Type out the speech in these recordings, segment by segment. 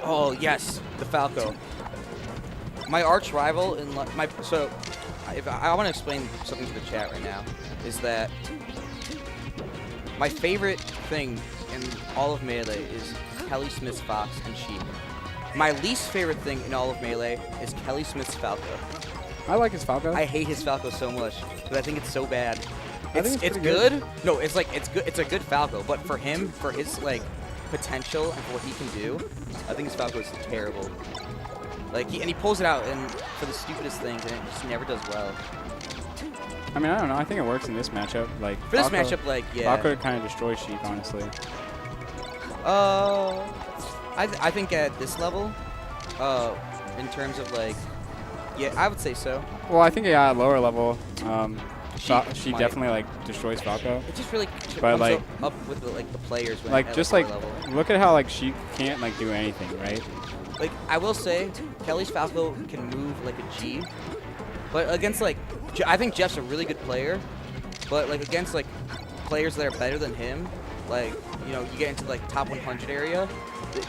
Oh yes, the Falco. My arch rival in so, if I want to explain something to the chat right now, is that my favorite thing in all of Melee is Kelly Smith's Fox and Sheik. My least favorite thing in all of Melee is Kelly Smith's Falco. I like his Falco. I hate his Falco so much because I think it's so bad. It's good. No, it's like it's good. It's a good Falco, but for him, for his like potential and for what he can do, I think his Falco is terrible. Like he pulls it out and for the stupidest things, and it just never does well. I mean, I don't know. I think it works in this matchup. Like for this matchup, like yeah. Falco kind of destroys Sheik, honestly. I think at this level, in terms of like, yeah, I would say so. Well, I think at lower level, Sheik might. definitely like destroys Falco. It just really but like up with the players. When like just like level. look at how like Sheik can't like do anything, right? Like I will say, Kelly's Falco can move like a G, but against like, I think Jeff's a really good player, but like against like players that are better than him, like you know you get into like top 100 area,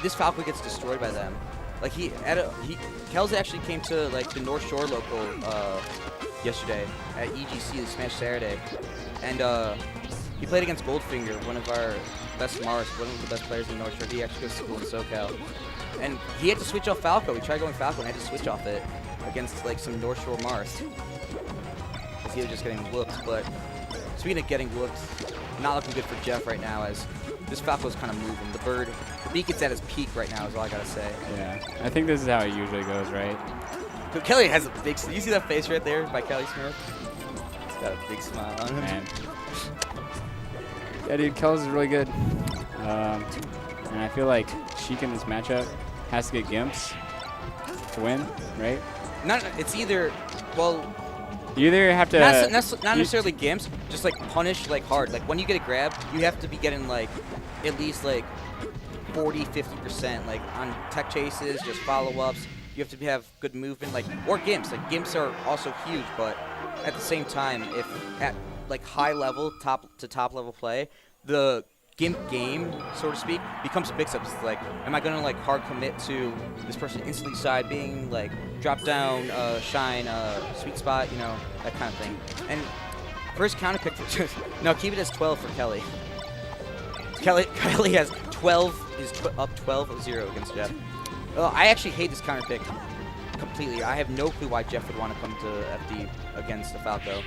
this Falco gets destroyed by them. Like Kels actually came to like the North Shore local yesterday at EGC, the Smash Saturday, and he played against Goldfinger, one of our best Mars, one of the best players in North Shore. He actually goes to school in SoCal, and he had to switch off Falco. He tried going Falco and had to switch off it against like some North Shore Mars. He was just getting whooped. But speaking of getting whooped, not looking good for Jeff right now as this Falco's kind of moving. The beacon's at his peak right now is all I gotta say. Yeah, I think this is how it usually goes, right? So Kelly has a big. You see that face right there by Kelly Smith? He's got a big smile on him. Man. Yeah, dude, Kels is really good. And I feel like Sheik in this matchup has to get Gimps to win, right? It's either, well, you either have to not necessarily Gimps, just like punish like hard. Like when you get a grab, you have to be getting like at least like 40-50% like on tech chases, just follow-ups. You have to have good movement, like or Gimps. Like Gimps are also huge, but at the same time, if at like high level, top to top level play, the Gimp game, so to speak, becomes mix-up. It's like, am I gonna like hard commit to this person instantly side being like drop down, shine, sweet spot, you know, that kind of thing. And first counter pick for no, keep it as 12 for Kelly. Kelly has 12, is up 12-0 against Jeff. I actually hate this counter pick completely. I have no clue why Jeff would want to come to FD against the Falco.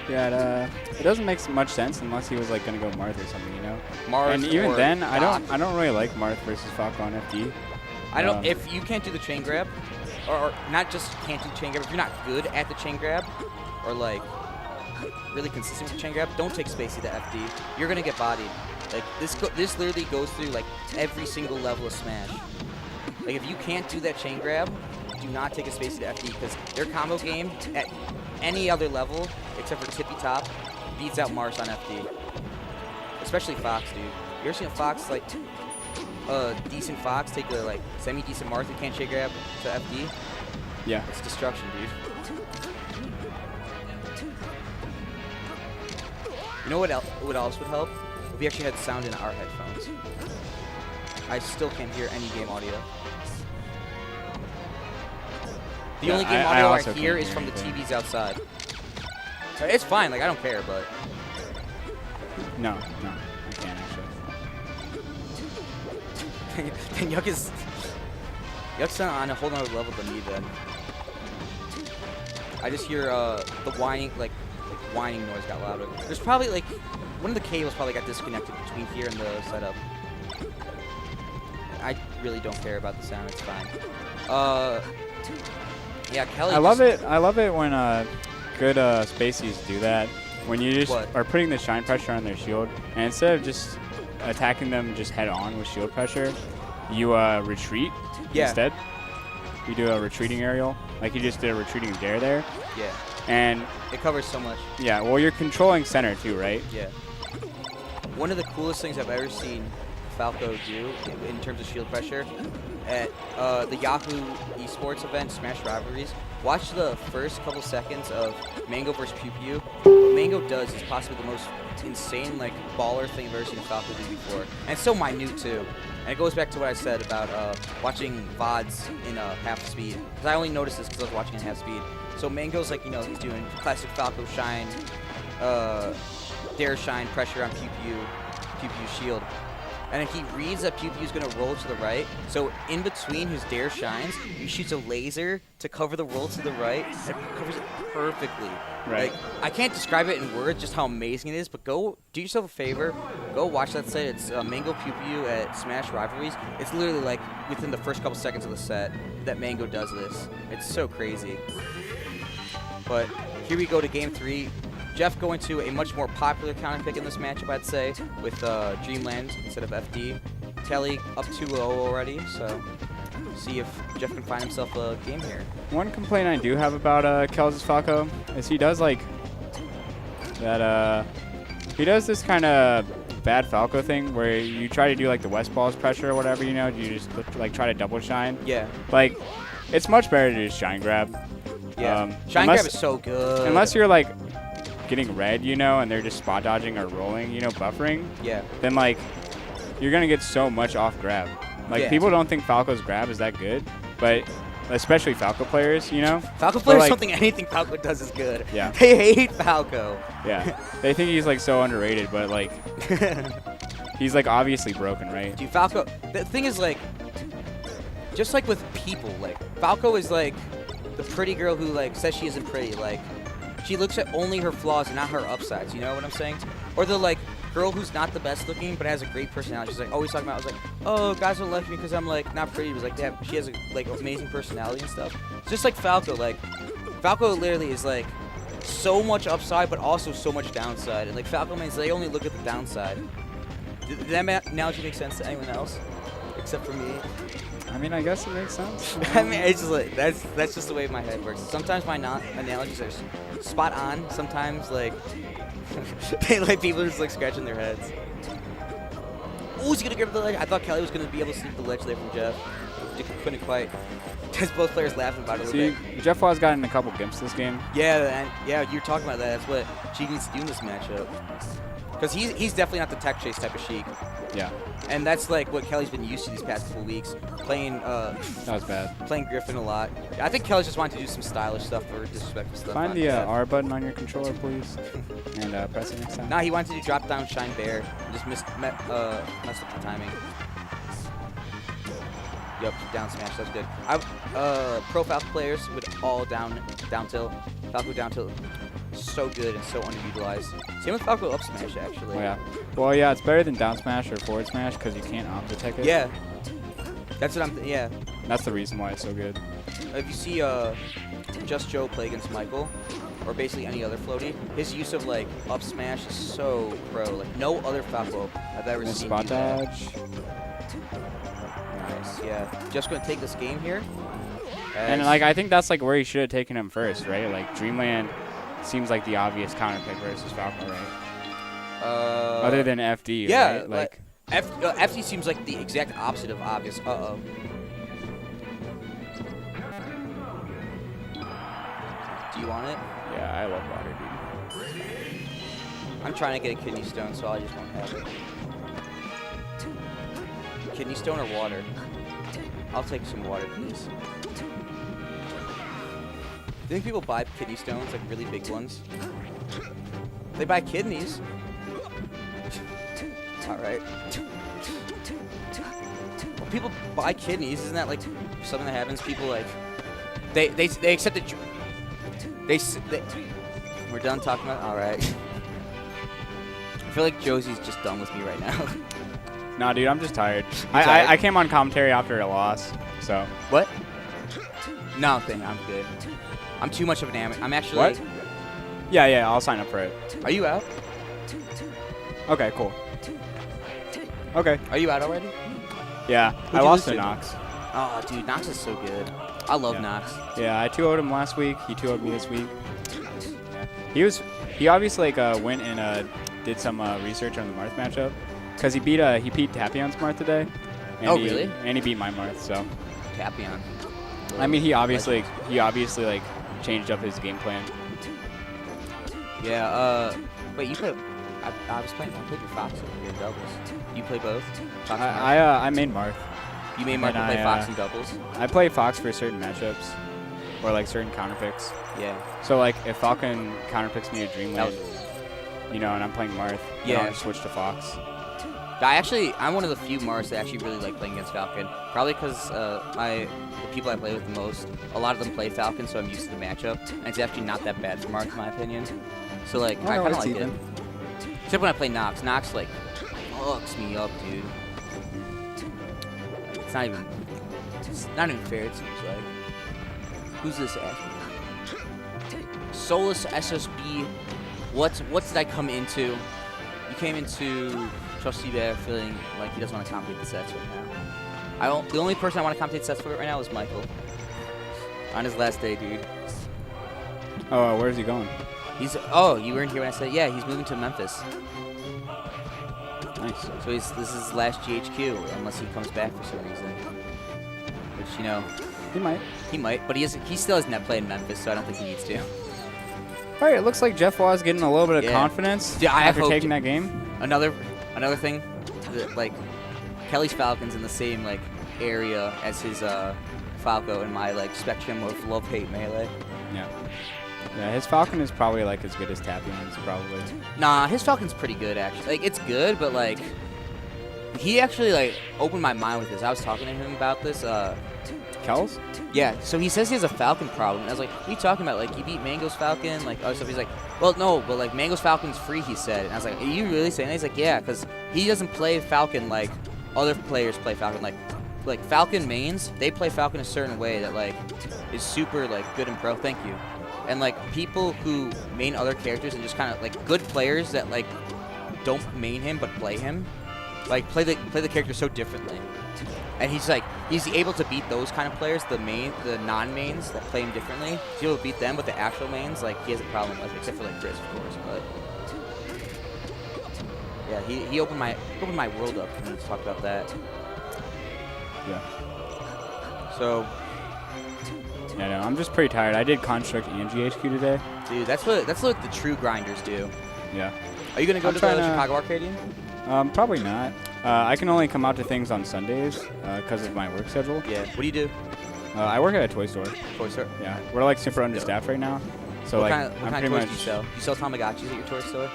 Yeah, it doesn't make much sense unless he was like gonna go Marth or something, you know. Marth, and even then, Doc. I don't really like Marth versus Falco on FD. I don't. If you can't do the chain grab, or not just can't do the chain grab, if you're not good at the chain grab, or like really consistent with the chain grab, don't take Spacey to FD. You're gonna get bodied. Like this literally goes through like every single level of Smash. Like if you can't do that chain grab, do not take a Spacey to FD because their combo game at any other level except for Tippy Top beats out Mars on FD. Especially Fox, dude. You ever seen a Fox like decent Fox take a like semi-decent Mars and can't chain grab to FD? Yeah. It's destruction, dude. You know what else would help? If we actually had sound in our headphones. I still can't hear any game audio. The only game audio I hear is from the TVs outside. It's fine, like I don't care, but no, I can't actually. then Yuck's on a whole nother level than me then. I just hear the whining whining noise got louder. There's probably like one of the cables probably got disconnected between here and the setup. I really don't care about the sound, it's fine. Yeah, Kelly. I love it when good Spaceys do that. When you just are putting the shine pressure on their shield, and instead of just attacking them just head on with shield pressure, you retreat instead. You do a retreating aerial, like you just did a retreating dare there. Yeah. And it covers so much. Yeah, well, you're controlling center too, right? Yeah. One of the coolest things I've ever seen Falco do in terms of shield pressure at the Yahoo Esports event, Smash Rivalries. Watch the first couple seconds of Mango vs. Pew Pew. Mango does is possibly the most insane, like, baller thing I've ever seen Falco do before. And it's so minute, too. And it goes back to what I said about watching VODs in half speed. Because I only noticed this because I was watching in half speed. So Mango's like, you know, he's doing classic Falco shine, dare shine, pressure on Pew Pew shield. And then he reads that Pew Pew's going to roll to the right. So in between his dare shines, he shoots a laser to cover the roll to the right. And covers it perfectly. Right. Like, I can't describe it in words just how amazing it is, but go do yourself a favor. Go watch that set. It's Mango Pew Pew at Smash Rivalries. It's literally like within the first couple seconds of the set that Mango does this. It's so crazy. But here we go to game 3. Jeff going to a much more popular counter pick in this matchup, I'd say, with Dreamland instead of FD. Kelly up 2-0 already, so see if Jeff can find himself a game here. One complaint I do have about Kels' Falco is he does like that. He does this kind of bad Falco thing where you try to do like the West Balls pressure or whatever, you know, you just like try to double shine. Yeah. Like, it's much better to just shine grab. Yeah. Shine grab is so good. Unless you're like getting red, you know, and they're just spot dodging or rolling, you know, buffering. Yeah. Then like you're gonna get so much off grab. Like people don't think Falco's grab is that good, but especially Falco players, you know. Falco players don't think anything Falco does is good. Yeah. They hate Falco. Yeah. They think he's like so underrated, but like he's like obviously broken, right? Dude, Falco. The thing is like, just like with people, like Falco is like the pretty girl who like says she isn't pretty, like. She looks at only her flaws and not her upsides, you know what I'm saying? Or the, like, girl who's not the best looking but has a great personality. She's, like, always talking about, I was like, oh, guys don't like me because I'm, like, not pretty. It was like, yeah, she has, like, amazing personality and stuff. It's just like Falco. Like, Falco literally is, like, so much upside but also so much downside. And, like, Falco means they only look at the downside. Did that analogy make sense to anyone else? Except for me? I mean, I guess it makes sense. I mean, it's just like, that's just the way my head works. Sometimes my analogies are spot on. Sometimes, like, like people are just, like, scratching their heads. Oh, is he going to grab the ledge? I thought Kelly was going to be able to sneak the ledge there from Jeff. Couldn't quite. Because both players laughing about it a little bit. JeffWa's gotten a couple gimps this game. Yeah, yeah, you're talking about that. That's what Sheik needs to do in this matchup. Because he's definitely not the tech chase type of Sheik. Yeah. And that's like what Kelly's been used to these past couple weeks, playing. That was bad. Playing Griffin a lot. I think Kelly just wanted to do some stylish stuff or disrespectful stuff. Find the R button on your controller, please, and press it next time. Nah, he wanted to do drop down shine bear. Just messed up the timing. Yup, down smash. That's good. Pro Falco players with all down tilt. Falco down tilt. So good and so underutilized. Same with Falco up smash, actually. Oh, yeah. Well, yeah, it's better than down smash or forward smash because you can't omnitech it. Yeah. That's what yeah. That's the reason why it's so good. If you see Just Joe play against Michael, or basically any other floaty, his use of like up smash is so pro. Like no other Falco I've ever seen. Spot dodge. Nice, yeah. Just gonna take this game here. And like I think that's like where he should have taken him first, right? Like Dreamland seems like the obvious counter pick versus Falco, right? Other than FD, yeah, right? Like FD seems like the exact opposite of obvious. Uh-oh. Do you want it? Yeah, I love water, dude. I'm trying to get a kidney stone, so I just won't have it. Kidney stone or water? I'll take some water, please. Do you think people buy kidney stones, like really big ones? They buy kidneys. All right. Well, people buy kidneys. Isn't that like something that happens? People like they accept it. They we're done talking about. All right. I feel like Josie's just done with me right now. Nah, dude, I'm just tired. I came on commentary after a loss, so. What? Nothing. I'm good. I'm too much of an amateur. I'm actually. What? Yeah, I'll sign up for it. Are you out? Okay, cool. Okay. Are you out already? Yeah, I lost to Nox. Oh, dude, Nox is so good. I love Nox. Yeah, I 2-0'd him last week. He 2-0'd me this week. Yeah. He obviously like went and did some research on the Marth matchup because he beat Tapion Marth today. And really? And he beat my Marth, so. Tapion. I mean, he obviously like changed up his game plan. Yeah. Wait, you play? I was playing. I played your Fox over here in doubles. You play both? Fox and Marth? I made Marth. You made Marth play Fox in doubles. I play Fox for certain matchups, or like certain counter picks. Yeah. So like if Falcon counter picks me a Dreamland, you know, and I'm playing Marth, then I'll just switch to Fox. I'm one of the few Mars that actually really like playing against Falcon. Probably because the people I play with the most, a lot of them play Falcon, so I'm used to the matchup. And it's actually not that bad for Marth, in my opinion. So like, I kind of like it. Except when I play Nox. Nox like fucks me up, dude. Like, it's not even fair. It seems like. Who's this asking? Solus SSB. What did I come into? You came into Trusty Bear feeling like he doesn't want to complicate the sets right now. The only person I want to complicate sets for right now is Michael. On his last day, dude. Oh, where's he going? You weren't here when I said, yeah, he's moving to Memphis. Nice. So this is his last GHQ, unless he comes back for some reason. Which, you know, he might, but he still hasn't played in Memphis, so I don't think he needs to. All right, it looks like JeffWa is getting a little bit of confidence after taking that game. Another thing, like Kelly's Falcon's in the same like area as his Falco in my like spectrum of love-hate melee. Yeah. Yeah, his Falcon is probably like as good as Tapion's, probably. Nah, his Falcon's pretty good actually. Like it's good, but like he actually like opened my mind with this. I was talking to him about this. Kels? Yeah, so he says he has a Falcon problem. And I was like, what are you talking about? Like, you beat Mango's Falcon? Like, other stuff. He's like, well, no, but, like, Mango's Falcon's free, he said. And I was like, are you really saying that? He's like, yeah, because he doesn't play Falcon like other players play Falcon. Like Falcon mains, they play Falcon a certain way that, like, is super, like, good and pro. Thank you. And, like, people who main other characters and just kind of, like, good players that, like, don't main him but play him, like, play the character so differently. And he's able to beat those kind of players, the non-mains that play him differently. He's able to beat them, but the actual mains, like, he has a problem with, except for, like, Chris, of course. But yeah, he opened my world up when he talked about that. Yeah. So. Yeah, no, I'm just pretty tired. I did Construct and GHQ today. Dude, that's what the true grinders do. Yeah. Are you gonna go to the Chicago Arcadian? Probably not. I can only come out to things on Sundays because of my work schedule. Yeah. What do you do? I work at a toy store. Toy store? Yeah. We're like super understaffed right now. So what like, kind of toys do you sell? You sell Tamagotchis at your toy store?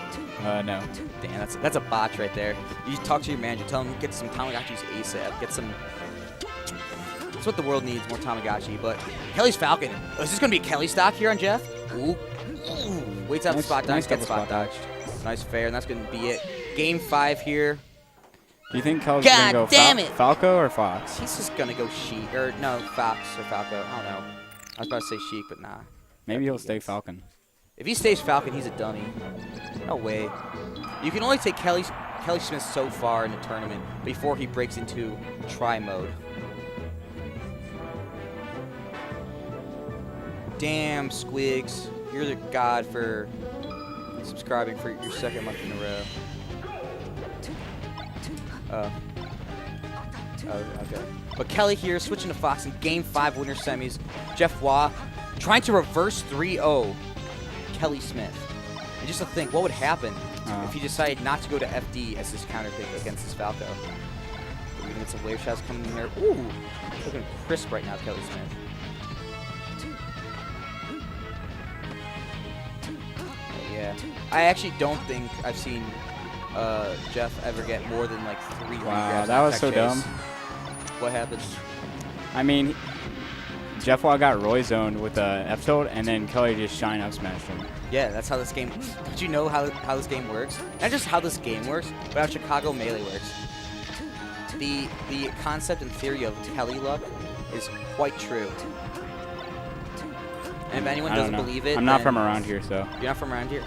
No. Damn, that's a botch right there. You talk to your manager, tell him get some Tamagotchis ASAP. Get some. That's what the world needs, more Tamagotchi. But Kelly's Falcon. Oh, is this gonna be Kelly stock here on Jeff? Ooh. Waits out the spot dodge, gets spot dodged. Nice fair, and that's gonna be it. Game 5 here. Do you think Kels is going to go Falco or Fox? He's just going to go Sheik. Or, no, Fox or Falco. I don't know. I was about to say Sheik, but nah. Maybe he'll stay Falcon. If he stays Falcon, he's a dummy. No way. You can only take Kelly Smith so far in the tournament before he breaks into try mode. Damn, Squigs. You're the god for subscribing for your second month in a row. Okay. But Kelly here, switching to Fox in Game 5 winner semis. JeffWa trying to reverse 3-0 Kelly Smith. And just to think, what would happen if he decided not to go to FD as his counter pick against his Falco? We're going to get some wave shots coming in there. Ooh, looking crisp right now, Kelly Smith. Yeah. I actually don't think I've seen Jeff ever get more than like 3 regrabs. Wow, that was so dumb. What happened? I mean, JeffWa got Roy zoned with a F tilt, and then Kelly just shine up smashed him. Yeah, that's how this game. Did you know how this game works? Not just how this game works, but how Chicago Melee works. The concept and theory of Kelly luck is quite true. And if anyone doesn't believe it, I'm not from around here, so. You're not from around here.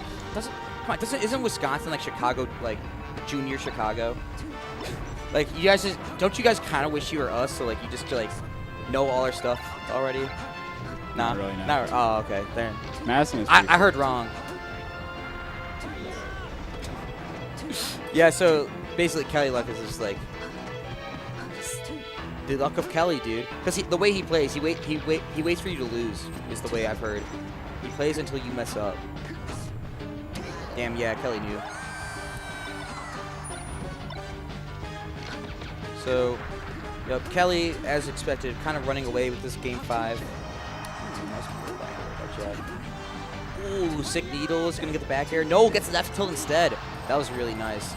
Isn't Wisconsin like Chicago, like junior Chicago? Like you guys, don't you guys kind of wish you were us, so like you just like know all our stuff already? Nah, not really. No. Oh, okay. There. Madison is. I heard wrong. Yeah. So basically, Kelly luck is just like the luck of Kelly, dude. Because the way he plays, he waits for you to lose. Is the way I've heard. He plays until you mess up. Damn, yeah, Kelly knew. So, yep, Kelly, as expected, kind of running away with this game 5. Nice move by Jeff. Ooh, sick needle is going to get the back air. No, gets the left tilt instead. That was really nice.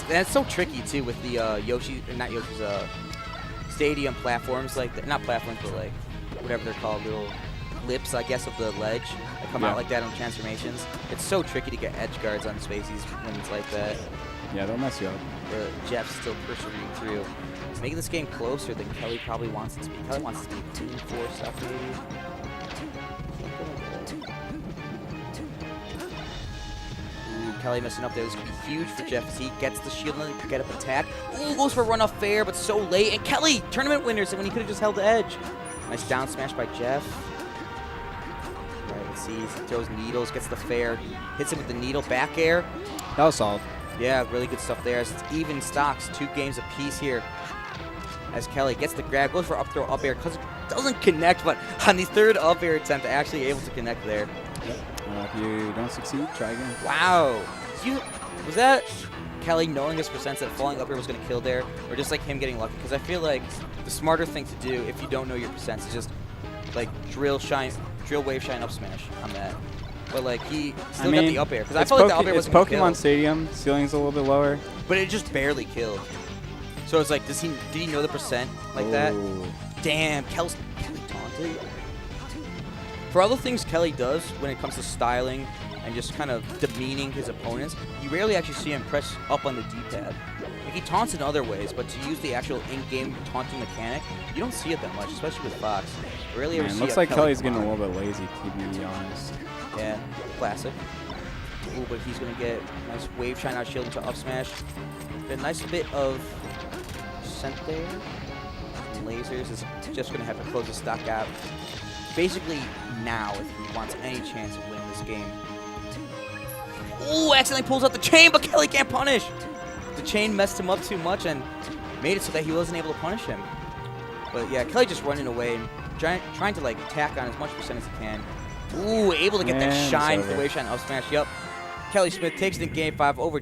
That's so tricky, too, with the not Yoshi's, stadium platforms. Like, not platforms, but like, whatever they're called, little lips, I guess, of the ledge that come out like that on transformations. It's so tricky to get edge guards on spaces when it's like that. Yeah, they'll mess you up. But Jeff's still persevering through. He's making this game closer than Kelly probably wants it to be. Kelly wants it to be 2-4 stuff, maybe. Kelly messing up there. This could be huge for Jeff as he gets the shield and then get up attack. Ooh, goes for a run off fair, but so late. And Kelly, tournament winners, when he could have just held the edge. Nice down smash by Jeff. All right, let's see. He throws needles, gets the fair, hits him with the needle back air. That was solid. Yeah, really good stuff there. It's even stocks, 2 games apiece here. As Kelly gets the grab, goes for up throw, up air, because it doesn't connect, but on the 3rd up air attempt, actually able to connect there. If you don't succeed, try again. Wow. Was that Kelly knowing his percents that falling up air was going to kill there, or just like him getting lucky? Because I feel like the smarter thing to do if you don't know your percents is just like drill wave shine up smash on that. But like he still got the up air because I felt like the up air was Pokemon Stadium. Ceiling's a little bit lower, but it just barely killed. So it's like, did he know the percent like that? Damn, Kelly taunted. For all the things Kelly does when it comes to styling and just kind of demeaning his opponents, you rarely actually see him press up on the D-pad. Like, he taunts in other ways, but to use the actual in-game taunting mechanic, you don't see it that much, especially with Fox. You rarely ever see looks like Kelly's getting a little bit lazy, to be honest. Yeah, classic. Ooh, but he's going to get a nice wave shine out shield into up smash. A nice bit of scent there. And lasers is just going to have to close the stock gap. Basically now if he wants any chance of winning this game. Ooh, accidentally pulls out the chain, but Kelly can't punish. The chain messed him up too much and made it so that he wasn't able to punish him. But yeah, Kelly just running away and trying to like tack on as much percent as he can. Ooh, able to get that shine with the wave shine up smash. Yup. Kelly Smith takes it in game 5 over